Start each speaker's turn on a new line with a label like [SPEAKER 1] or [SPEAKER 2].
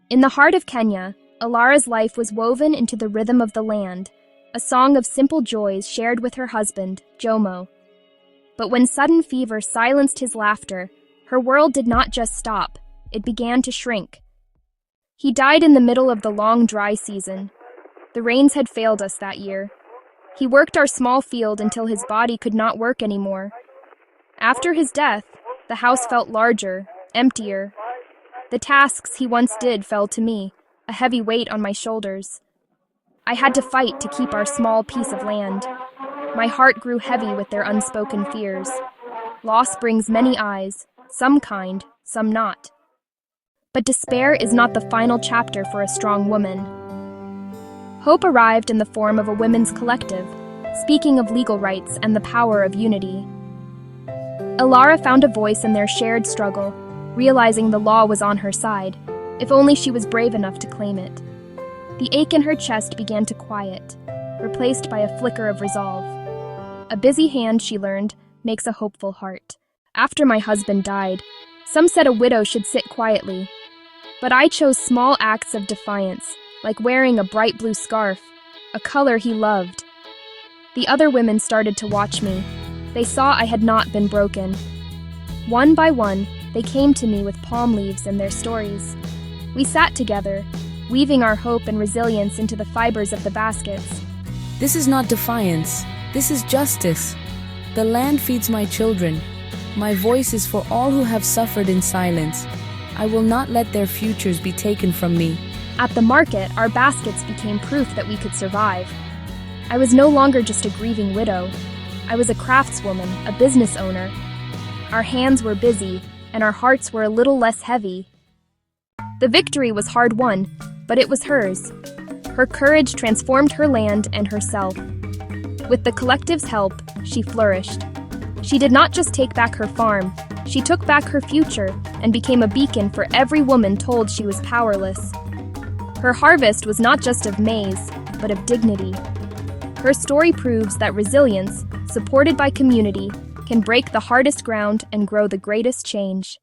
[SPEAKER 1] In the heart of Kenya, Elara's life was woven into the rhythm of the land, a song of simple joys shared with her husband, Jomo. But when sudden fever silenced his laughter, her world did not just stop, it began to shrink. He died in the middle of the long dry season. The rains had failed us that year. He worked our small field until his body could not work anymore. After his death, the house felt larger, emptier. The tasks he once did fell to me, a heavy weight on my shoulders. I had to fight to keep our small piece of land. My heart grew heavy with their unspoken fears. Loss brings many eyes, some kind, some not. But despair is not the final chapter for a strong woman. Hope arrived in the form of a women's collective, speaking of legal rights and the power of unity. Elara found a voice in their shared struggle, realizing the law was on her side, if only she was brave enough to claim it. The ache in her chest began to quiet, replaced by a flicker of resolve. A busy hand, she learned, makes a hopeful heart. After my husband died, some said a widow should sit quietly. But I chose small acts of defiance, like wearing a bright blue scarf, a color he loved. The other women started to watch me. They saw I had not been broken. One by one, they came to me with palm leaves and their stories. We sat together, weaving our hope and resilience into the fibers of the baskets.
[SPEAKER 2] This is not defiance. This is justice. The land feeds my children. My voice is for all who have suffered in silence. I will not let their futures be taken from me.
[SPEAKER 1] At the market, our baskets became proof that we could survive. I was no longer just a grieving widow. I was a craftswoman, a business owner. Our hands were busy, and our hearts were a little less heavy. The victory was hard won, but it was hers. Her courage transformed her land and herself. With the collective's help, she flourished. She did not just take back her farm, she took back her future and became a beacon for every woman told she was powerless. Her harvest was not just of maize, but of dignity. Her story proves that resilience, supported by community, can break the hardest ground and grow the greatest change.